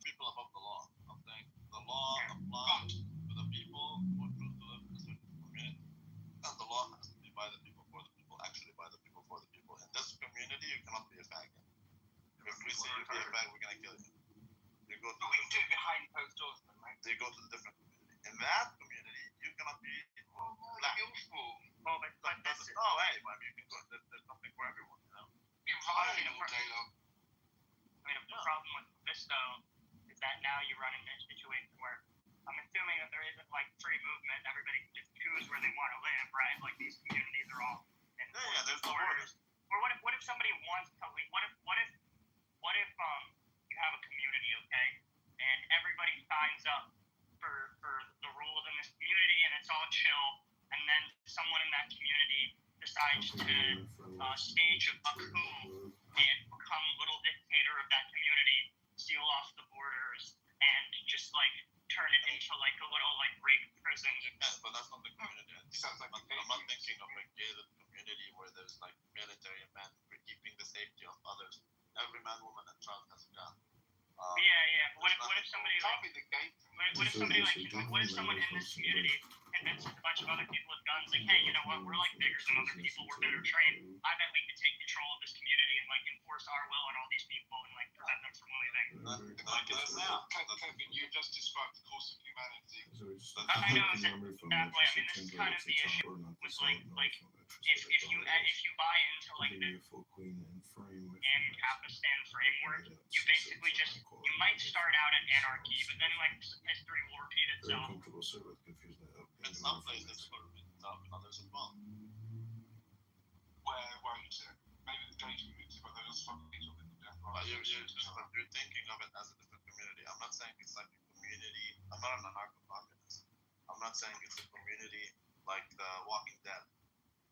People above the law. I'm saying the law applies to the people who choose to live in a certain community. And the law has to be by the people, for the people, actually by the people, for the people. In this community, you cannot be a faggot. If we see you be a faggot, we're going to kill you. You go to But we do it behind closed doors, then, right? They go to the different community. In that community, you cannot be black. well, but that's it. Oh, hey, I mean, you can go. There's something for everyone, you know. The problem with this though is that now you run into a situation where I'm assuming that there isn't like free movement. Everybody can just choose where they want to live, right? Like these communities are all in There's no borders. Or what if somebody wants to leave? What if you have a community, okay, and everybody signs up for the rules in this community and it's all chill, and then someone in that community decides to stage a coup and become little dictator of that community, seal off the borders, and just like turn it into like a little like rape prison. Yes, but that's not the community. I'm not thinking of a gated community where there's like military men for keeping the safety of others. Every man, woman, and child has a gun. Yeah. What if somebody what if someone in this community convinces a bunch of other people with guns, like, hey, you know what, we're like bigger than other people, we're better trained. I bet we could take control of this community and like enforce our will on all these people and like prevent them from leaving. Kevin, you just described the course of humanity. I know exactly. I mean, this is kind of the issue with like if you buy into like the Afghanistan framework, you basically just you might start out at anarchy, but then like history will repeat itself. In some places, it's going to be tough, in others as well. Where won't it? Maybe the gay community, but they're just fucking each other to death. You're thinking of it as a different community. I'm not saying it's like a community. I'm not an anarcho-communist. I'm not saying it's a community like The Walking Dead,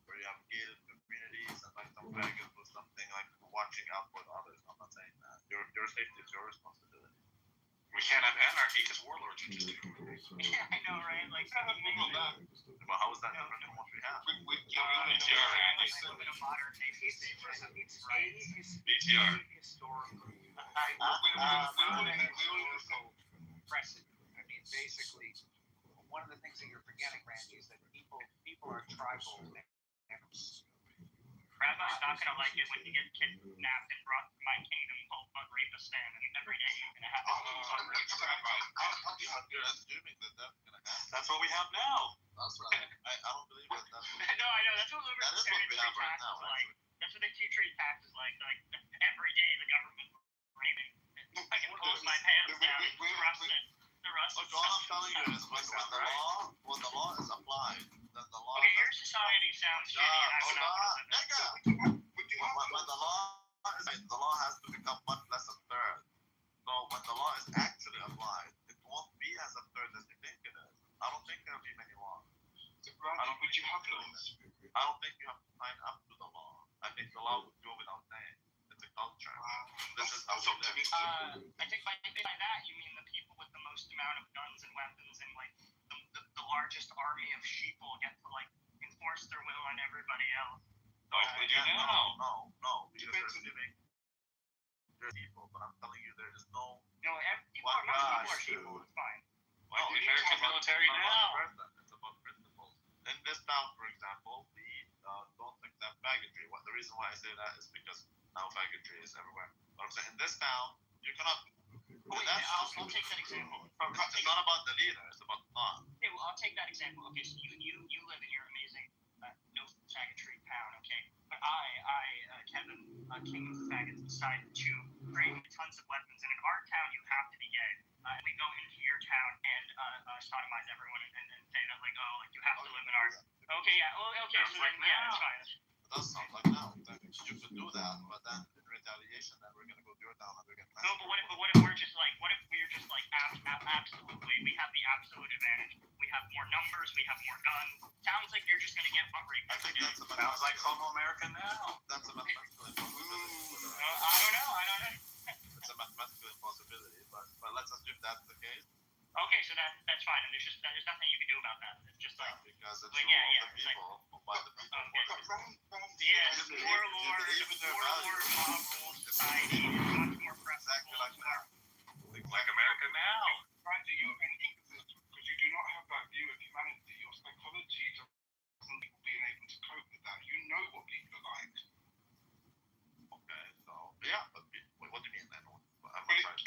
where you have gated communities and like some faggots with something like watching out for the others. I'm not saying that. Your safety is your responsibility. We can't have anarchy because warlords are just Yeah, I know, right? Like, But how is that different from what we have? live in a modern nation. It's BTR. historical. Precedent. I mean, basically, one of the things that you're forgetting, Randy, is that people are tribal animals. Rabbi's not gonna like it when you get kidnapped and brought to my kingdom called Rapistan, and every day you're gonna have You're assuming that that's going to happen. That's what we have now. That's right. I don't believe that that's what No, I know, that's what that is what we have right now. like. That's what they treat taxes like. Like, every day the government raining. I can close my pants down and trust it. The rust Look, all I'm telling you is when the law is applied, then the law. Okay, your society sounds shitty, and I'm not When the law has to become much less absurd. So when the law is actually applied, it won't be as absurd as you think it is. I don't think there'll be many laws. Would you have laws? I don't think you have to sign up to the law. I think the law would go without saying. It's a culture. This is how we live. I think by that you mean the people with the most amount of guns and weapons and like the largest army of sheeple get to like enforce their will on everybody else. They do now. No. Because there's people, but I'm telling you, there is no. Most people are sheeple. It's fine. Like the American military now. It's about principles. In this town, for example, we don't accept faggotry. The reason why I say that is because now faggotry is everywhere. But I'm saying in this town, you cannot. I'll take that example. It's not about the leader; it's about the thought. Okay, well, I'll take that example. Okay, so you live in your amazing no faggotry town, okay? But Kevin, King of the Faggots, decided to bring tons of weapons, and in our town, you have to be gay. And we go into your town and sodomize everyone and say that, like, oh, like, you have to live in our... Okay, yeah, well, okay, so then, yeah, that's fine. It does sound like now. You could do that, but then in retaliation, then we're gonna go to your town and we're gonna... No, but what if we're just like, absolutely, we have the absolute advantage. We have more numbers, we have more guns. Sounds like you're just gonna get butt raped. I think that's Sounds like Homo America now. That's a mathematical impossibility. I don't know. It's a mathematical impossibility, but let's assume that's the case. Okay, so that's fine, and there's nothing you can do about that. It's just like because it's like, rule of the people, by the people. Yes, warlord, mob rule society is much more Exactly like that. Like America now. Right, you're an inconsistent because you do not have that view of humanity. Your psychology doesn't people being able to cope with that. You know what people are like. Okay, so yeah, but what do you mean then?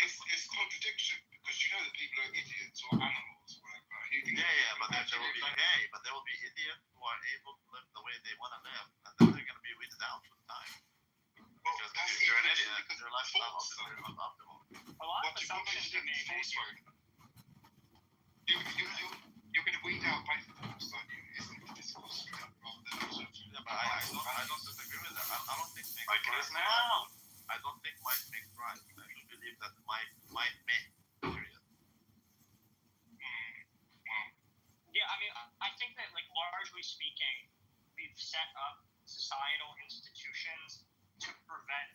It's contradiction because you know that people are idiots or animals or whatever. And you think but there will be idiots who are able to live the way they want to live, and then they're going to be weeded out with time. Because if you're an idiot, your lifestyle is not optimal. A lot of assumptions are made. You're going to weed out by force, aren't you? Isn't it discourse rather than Yeah, but I don't disagree with that. I don't think Like it is now. I don't think might makes right. I do believe that might make. Period. Yeah, I mean, I think that, like, largely speaking, we've set up societal institutions to prevent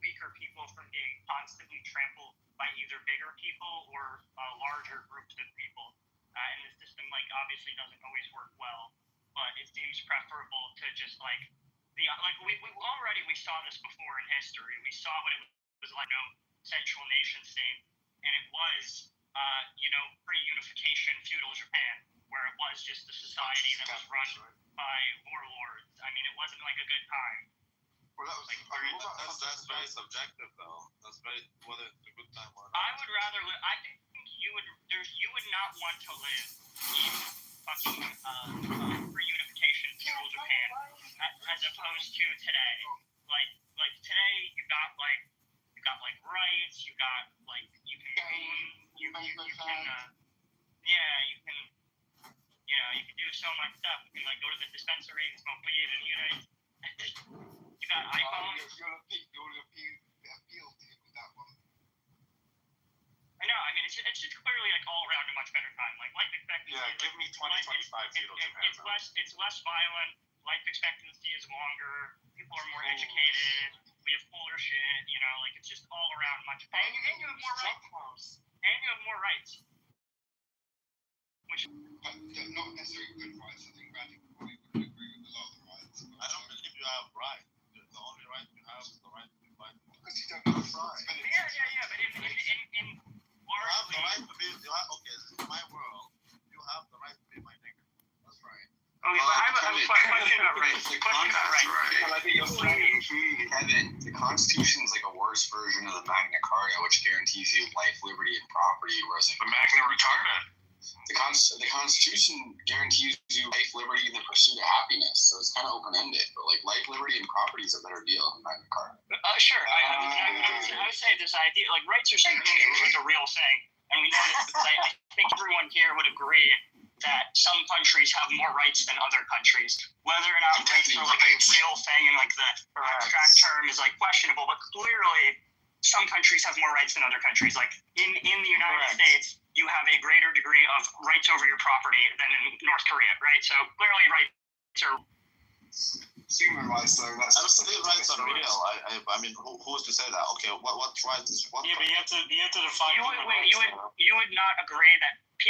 weaker people from being constantly trampled by either bigger people or larger groups of people. And the system, like, obviously doesn't always work well, but it seems preferable to just, like, we saw this before in history. We saw what it was like, central nation state, and it was, pre-unification feudal Japan, where it was just a society that was run by warlords. I mean, it wasn't like a good time. Well, that's very subjective, though. That's very whether it's a good time or not. I would rather. I think you would not want to live in fucking pre-unification feudal Japan as opposed to today. Like today, you got rights. You got you can own. You can do so much stuff. You can go to the dispensary and smoke weed and you got iPhones. You'll appeal to him with that one. I know. I mean, it's just clearly all around a much better time. Like life expectancy. Yeah, give me 2025 feudal Japan. It's less violent. Life expectancy is longer. People are more educated. We have cooler shit. It's just all around much better. And you have more rights. Which But they're not necessarily good rights. I think Randy probably would agree with a lot of the rights. I don't believe you have rights. The only right you have is the right to be fight. Because you don't have rights. yeah, but in You have the right to be. Okay, in my world, you have the right to be my nigger. That's right. Okay, but I have a question about rights. Well, I think you're saying, Kevin, the Constitution is like a worse version of the Magna Carta, which guarantees you life, liberty, and property, whereas The Magna Retarda. the Constitution guarantees you life, liberty, and the pursuit of happiness. So it's kind of open-ended, but life, liberty, and property is a better deal than Magna Carta. Sure. I would say this idea, rights are something like a real thing, and we know this because I think everyone here would agree that some countries have more rights than other countries. Whether or not rights are a real thing and the abstract term is questionable, but clearly some countries have more rights than other countries. Like in the United States, you have a greater degree of rights over your property than in North Korea, right? So clearly rights are... Human rights, though, that's... Absolute rights are real. I mean, who's to say that? Okay, what rights is... What Yeah, but you have to define... You would not agree that people